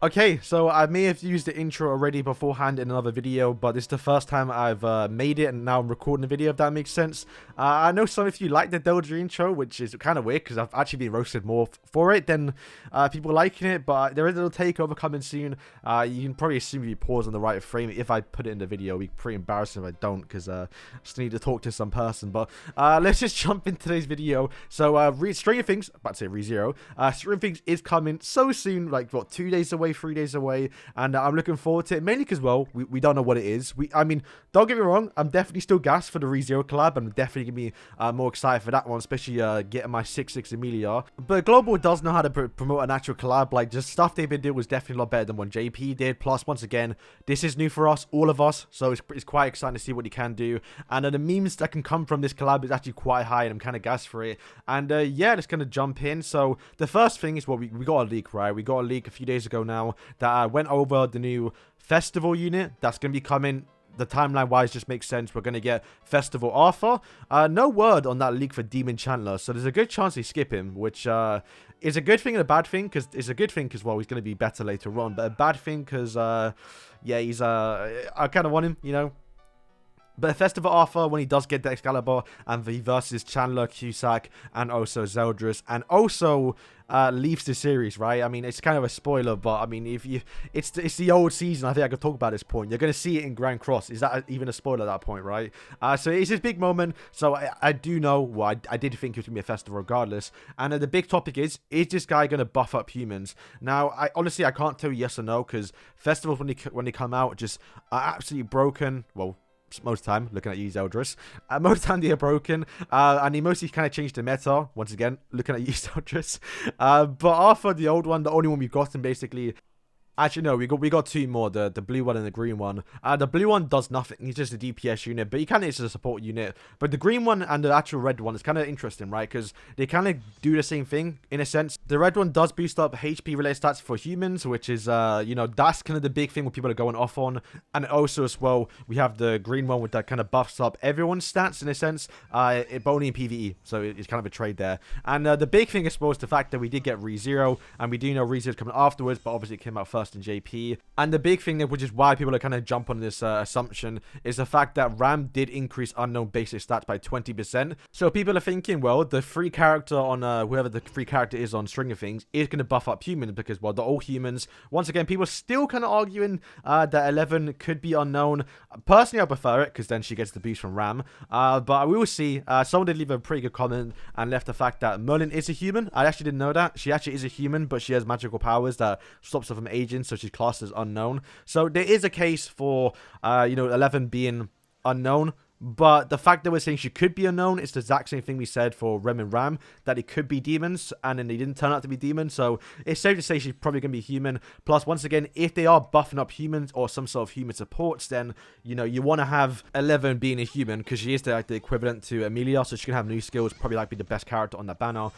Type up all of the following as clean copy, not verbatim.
Okay, so I may have used the intro already beforehand in another video, but this is the first time I've made it, and now I'm recording the video, if that makes sense. I know some of you like the Doja intro, which is kind of weird, because I've actually been roasted more for it than people liking it, but there is a little takeover coming soon. You can probably assume if you pause on the right frame, if I put it in the video, it'd be pretty embarrassing if I don't, because I just need to talk to some person. But let's just jump into today's video. So, Stranger Things, about to say ReZero, Stranger Things is coming so soon, like, what, 2 days away, 3 days away, and I'm looking forward to it, mainly because, well, we don't know what it is. I mean, don't get me wrong, I'm definitely still gassed for the ReZero collab, and I'm definitely gonna be more excited for that one, especially getting my 6/6 Amelia. But Global does know how to promote an actual collab. Like, just stuff they've been doing was definitely a lot better than what JP did. Plus, once again, this is new for us, all of us, so it's quite exciting to see what he can do. And the memes that can come from this collab is actually quite high, and I'm kind of gassed for it. And yeah, just gonna jump in. So the first thing is, well, we got a leak, right? We got a leak a few days ago now that went over the new festival unit that's going to be coming. The timeline wise just makes sense. We're going to get Festival Arthur. No word on that leak for Demon Chandler, so there's a good chance they skip him, which is a good thing and a bad thing, because it's a good thing because, well, he's going to be better later on, but a bad thing because yeah, he's I kind of want him, you know. But Festival Arthur, when he does get the Excalibur, and he versus Chandler, Cusack, and also Zeldris, and also leaves the series, right? I mean, it's kind of a spoiler, but I mean, if you, it's the old season. I think I could talk about this point. You're going to see it in Grand Cross. Is that even a spoiler at that point, right? So it's his big moment. So I do know, well, I did think it was going to be a festival regardless. And the big topic is this guy going to buff up humans? Now, honestly, I can't tell you yes or no, because festivals, when they come out, just are absolutely broken. Well, most of the time, looking at you, Zeldris. Most of the time, they are broken. And he mostly kind of changed the meta. Once again, looking at you, Zeldris. But Arthur, the old one, the only one we've gotten, basically. Actually, no, we got two more, the blue one and the green one. The blue one does nothing. He's just a DPS unit, but he kind of is a support unit. But the green one and the actual red one is kind of interesting, right? Because they kind of do the same thing, in a sense. The red one does boost up HP-related stats for humans, which is, you know, that's kind of the big thing what people are going off on. And also, as well, we have the green one with that kind of buffs up everyone's stats, in a sense, but only in PvE. So it's kind of a trade there. And the big thing, I suppose, the fact that we did get ReZero, and we do know ReZero is coming afterwards, but obviously it came out first in JP. And the big thing, which is why people are kind of jump on this assumption, is the fact that Ram did increase unknown basic stats by 20%. So people are thinking, well, the free character on whoever the free character is on Stranger Things is going to buff up humans, because, well, they're all humans. Once again, people are still kind of arguing that 11 could be unknown. Personally, I prefer it, because then she gets the boost from Ram. But we will see. Someone did leave a pretty good comment and left the fact that Merlin is a human. I actually didn't know that. She actually is a human, but she has magical powers that stops her from aging, so she's classed as unknown. So there is a case for, you know, 11 being unknown. But the fact that we're saying she could be unknown is the exact same thing we said for Rem and Ram, that it could be demons, and then they didn't turn out to be demons. So it's safe to say she's probably going to be human. Plus, once again, if they are buffing up humans or some sort of human supports, then, you know, you want to have 11 being a human, because she is the equivalent to Amelia, so she can have new skills, probably like be the best character on that banner.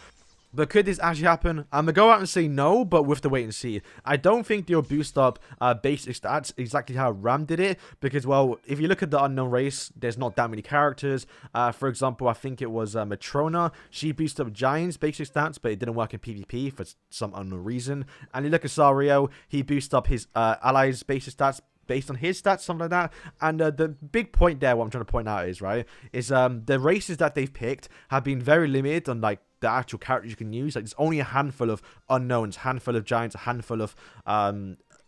But could this actually happen? I'm going to go out and say no, but with the wait and see. I don't think they'll boost up basic stats exactly how Ram did it, because, well, if you look at the unknown race, there's not that many characters. For example, I think it was Matrona. She boosted up Giant's basic stats, but it didn't work in PvP for some unknown reason. And you look at Sario, he boosted up his allies' basic stats based on his stats, something like that. And the big point there, what I'm trying to point out is, right, is the races that they've picked have been very limited on, like, the actual characters you can use. Like, there's only a handful of unknowns, handful of giants, a handful of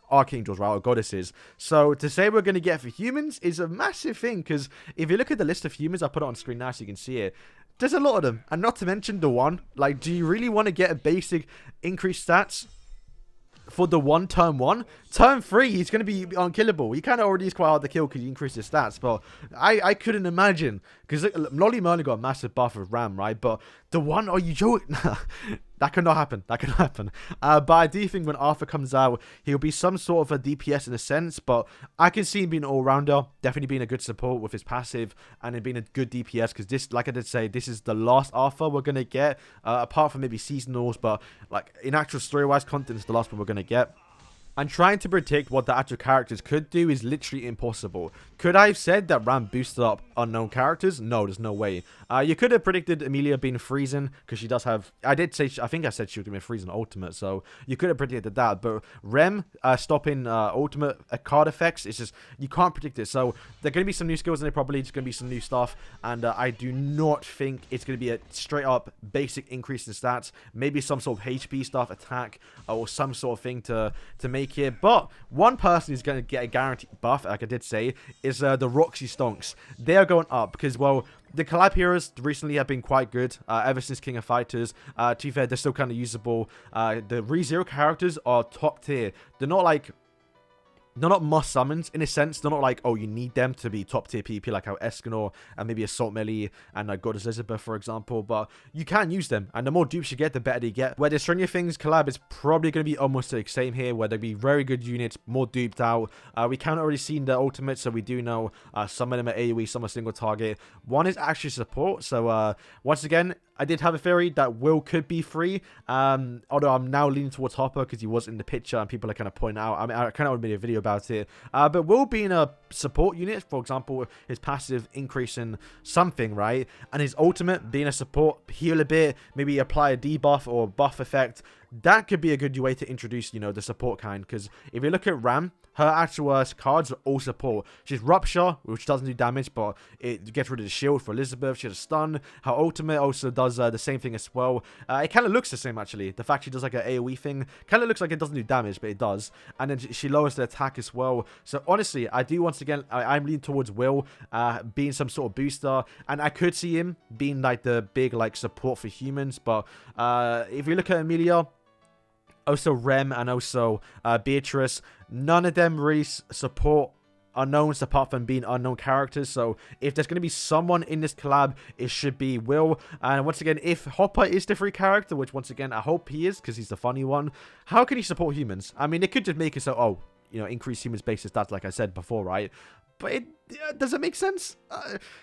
archangels, right, or goddesses. So to say we're going to get for humans is a massive thing, because if you look at the list of humans, I put it on screen now so you can see it, there's a lot of them. And not to mention the one, like, do you really want to get a basic increased stats for the one turn 1? Turn 3, he's going to be unkillable. He kind of already is quite hard to kill because he increased his stats, but I couldn't imagine, because Lolly Merlin got a massive buff with Ram, right? But the one, are you joking? That could not happen. That could not happen. But I do think when Arthur comes out, he'll be some sort of a DPS in a sense, but I can see him being an all-rounder, definitely being a good support with his passive, and him being a good DPS, because this, like I did say, this is the last Arthur we're going to get, apart from maybe seasonals, but like in actual story-wise content, it's the last one we're going to get. And trying to predict what the actual characters could do is literally impossible. Could I have said that Ram boosted up unknown characters? No, there's no way. You could have predicted Emilia being freezing, because she does have... I think I said she was going to be freezing ultimate, so you could have predicted that. But Rem stopping ultimate card effects, it's just... You can't predict it. So there are going to be some new skills in there probably. There's going to be some new stuff. And I do not think it's going to be a straight up basic increase in stats. Maybe some sort of HP stuff, attack, or some sort of thing to make here. But one person who's going to get a guaranteed buff, like I did say, is the Roxy Stonks. They are going up because, well, the collab heroes recently have been quite good ever since King of Fighters. To be fair, they're still kind of usable. The ReZero characters are top tier. They're not must summons in a sense. They're not like, oh, you need them to be top tier PP, like how Escanor and maybe Assault Melee and Goddess Elizabeth, for example. But you can use them, and the more dupes you get, the better they get. Where the Stranger Things collab is probably going to be almost the same here, where there'll be very good units, more duped out. We can't already seen the ultimates, so we do know some of them are AoE, some are single target. One is actually support. So once again, I did have a theory that Will could be free, although I'm now leaning towards Hopper because he was in the picture and people are kind of pointing out. I mean, I kind of made a video about it. But Will being a support unit, for example, his passive increasing something, right? And his ultimate being a support, heal a bit, maybe apply a debuff or buff effect. That could be a good way to introduce, you know, the support kind. Because if you look at Ram, her actual cards are all support. She's Rupture, which doesn't do damage, but it gets rid of the shield for Elizabeth. She has a stun. Her ultimate also does the same thing as well. It kind of looks the same, actually. The fact she does like an AoE thing kind of looks like it doesn't do damage, but it does. And then she lowers the attack as well. So honestly, I do, once again, I'm leaning towards Will being some sort of booster. And I could see him being like the big like support for humans. But if you look at Emilia, also Rem, and also Beatrice, none of them really support unknowns apart from being unknown characters. So if there's going to be someone in this collab, it should be Will. And once again, if Hopper is the free character, which once again I hope he is because he's the funny one, how can he support humans? I mean, they could just make it so, oh, you know, increase humans base stats like I said before, right? But does it make sense?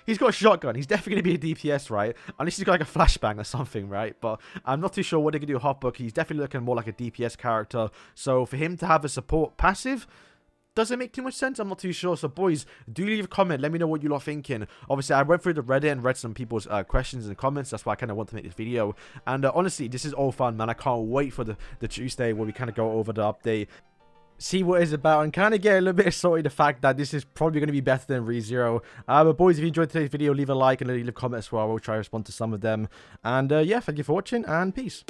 He's got a shotgun. He's definitely going to be a DPS, right? Unless he's got like a flashbang or something, right? But I'm not too sure what they can do with Hotbook. He's definitely looking more like a DPS character. So for him to have a support passive, does it make too much sense? I'm not too sure. So boys, do leave a comment. Let me know what you are thinking. Obviously, I went through the Reddit and read some people's questions and comments. That's why I kind of want to make this video. And honestly, this is all fun, man. I can't wait for the Tuesday where we kind of go over the update, see what it's about, and kind of get a little bit sorry the fact that this is probably going to be better than ReZero. But boys, if you enjoyed today's video, leave a like and leave a comment as well. I will try to respond to some of them. And yeah, thank you for watching, and peace.